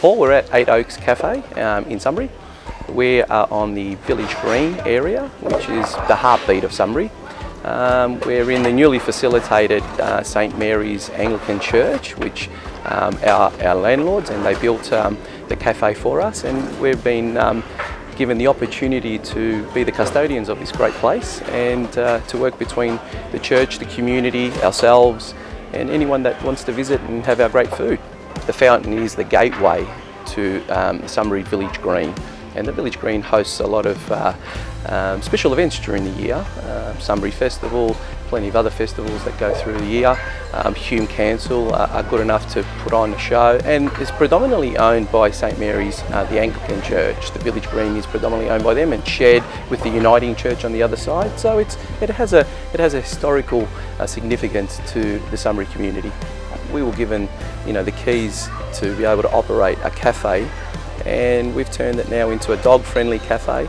Paul, we're at 8 Oaks Cafe in Sunbury. We are on the Village Green area, which is the heartbeat of Sunbury. We're in the newly facilitated St Mary's Anglican Church, which our landlords, and they built the cafe for us, and we've been given the opportunity to be the custodians of this great place and to work between the church, the community, ourselves, and anyone that wants to visit and have our great food. The fountain is the gateway to Sunbury Village Green, and the Village Green hosts a lot of special events during the year. Sunbury Festival, plenty of other festivals that go through the year. Hume Council are good enough to put on a show, and it's predominantly owned by St Mary's, the Anglican Church. The Village Green is predominantly owned by them and shared with the Uniting Church on the other side. So it has a historical significance to the Sunbury community. We were given, the keys to be able to operate a cafe, and we've turned it now into a dog-friendly cafe,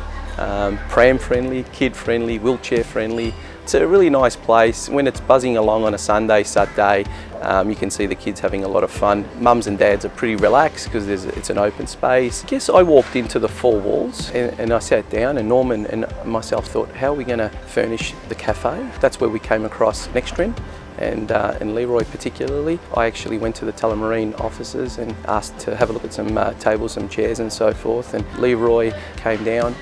pram-friendly, kid-friendly, wheelchair-friendly. It's a really nice place. When it's buzzing along on a Sunday, Saturday, you can see the kids having a lot of fun. Mums and dads are pretty relaxed because it's an open space. I guess I walked into the four walls and I sat down, and Norman and myself thought, how are we going to furnish the cafe? That's where we came across Nextrend. And Leroy particularly. I actually went to the Tullamarine offices and asked to have a look at some tables, some chairs and so forth, and Leroy came down,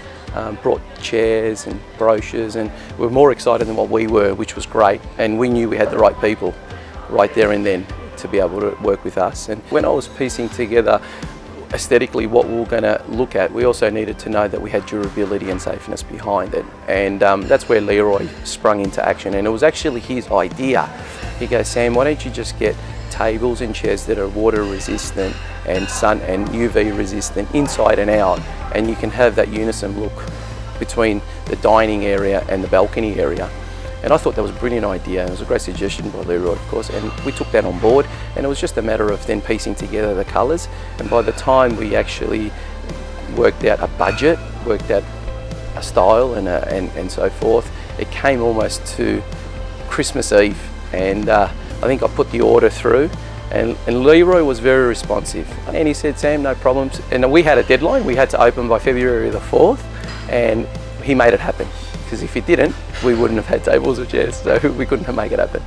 brought chairs and brochures, and we were more excited than what we were, which was great, and we knew we had the right people right there and then to be able to work with us. And when I was piecing together aesthetically what we were going to look at, we also needed to know that we had durability and safeness behind it, and that's where Leroy sprung into action, and it was actually his idea. He goes, Sam, why don't you just get tables and chairs that are water resistant and sun and UV resistant inside and out, and you can have that unison look between the dining area and the balcony area. And I thought that was a brilliant idea. It was a great suggestion by Leroy, of course, and we took that on board, and it was just a matter of then piecing together the colours. And by the time we actually worked out a budget, worked out a style and so forth, it came almost to Christmas Eve, and I think I put the order through, and Leroy was very responsive, and he said, Sam, no problems. And we had a deadline. We had to open by February the 4th, and he made it happen. Because if he didn't, we wouldn't have had tables or chairs, so we couldn't have made it happen.